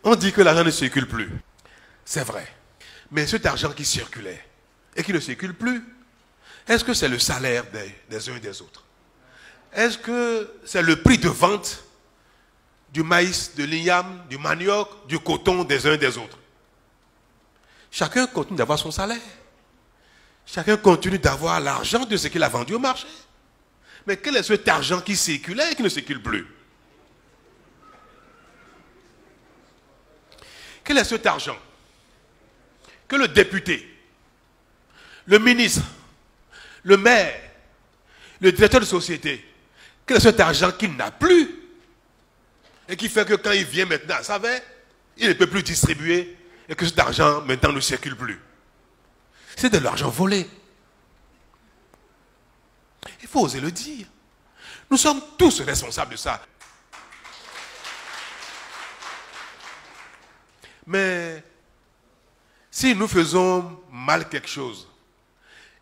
On dit que l'argent ne circule plus. C'est vrai. Mais cet argent qui circulait et qui ne circule plus, est-ce que c'est le salaire des uns et des autres? Est-ce que c'est le prix de vente du maïs, de l'igname, du manioc, du coton des uns et des autres? Chacun continue d'avoir son salaire. Chacun continue d'avoir l'argent de ce qu'il a vendu au marché. Mais quel est cet argent qui circulait et qui ne circule plus? Quel est cet argent que le député, le ministre, le maire, le directeur de société, quel est cet argent qu'il n'a plus et qui fait que quand il vient maintenant à Savet, il ne peut plus distribuer et que cet argent maintenant ne circule plus? C'est de l'argent volé. Il faut oser le dire. Nous sommes tous responsables de ça. Mais si nous faisons mal quelque chose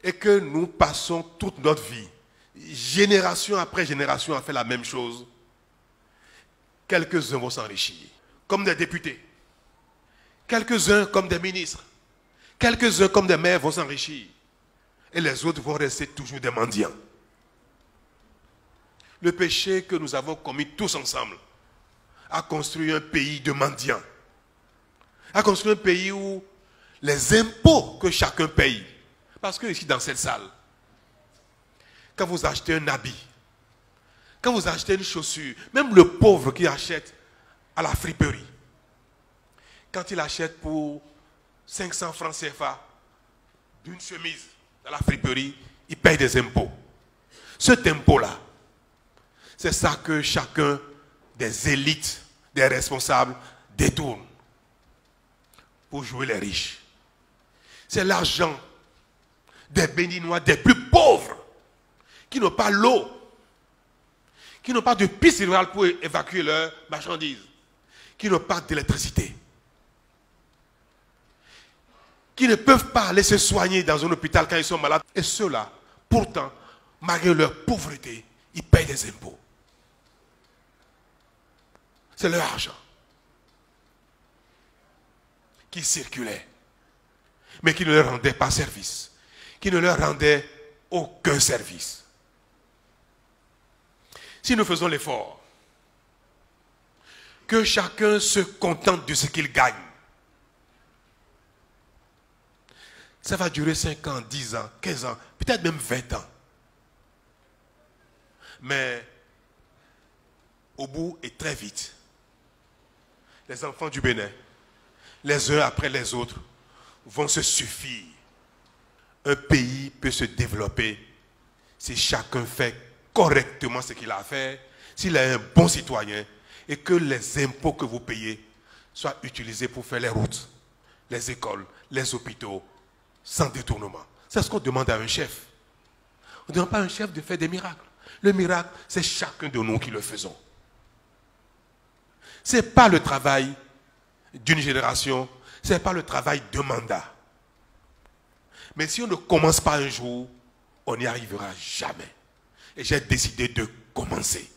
et que nous passons toute notre vie, génération après génération, à faire la même chose, quelques-uns vont s'enrichir, comme des députés. Quelques-uns comme des ministres. Quelques-uns comme des maires vont s'enrichir. Et les autres vont rester toujours des mendiants. Le péché que nous avons commis tous ensemble a construit un pays de mendiants. A construit un pays où les impôts que chacun paye. Parce que ici dans cette salle, quand vous achetez un habit, quand vous achetez une chaussure, même le pauvre qui achète à la friperie, quand il achète pour 500 francs CFA d'une chemise à la friperie, il paye des impôts. Cet impôt-là, c'est ça que chacun des élites, des responsables détourne pour jouer les riches. C'est l'argent des Béninois, des plus pauvres, qui n'ont pas l'eau, qui n'ont pas de piste rurale pour évacuer leurs marchandises, qui n'ont pas d'électricité, qui ne peuvent pas aller se soigner dans un hôpital quand ils sont malades. Et ceux-là, pourtant, malgré leur pauvreté, ils payent des impôts. C'est leur argent qui circulait, mais qui ne leur rendait pas service, qui ne leur rendait aucun service. Si nous faisons l'effort, que chacun se contente de ce qu'il gagne, ça va durer 5 ans, 10 ans, 15 ans, peut-être même 20 ans. Mais au bout et très vite, les enfants du Bénin, les uns après les autres, vont se suffire. Un pays peut se développer si chacun fait correctement ce qu'il a à faire, s'il est un bon citoyen et que les impôts que vous payez soient utilisés pour faire les routes, les écoles, les hôpitaux, sans détournement. C'est ce qu'on demande à un chef. On ne demande pas à un chef de faire des miracles. Le miracle, c'est chacun de nous qui le faisons. Ce n'est pas le travail d'une génération, ce n'est pas le travail d'un mandat. Mais si on ne commence pas un jour, on n'y arrivera jamais. Et j'ai décidé de commencer.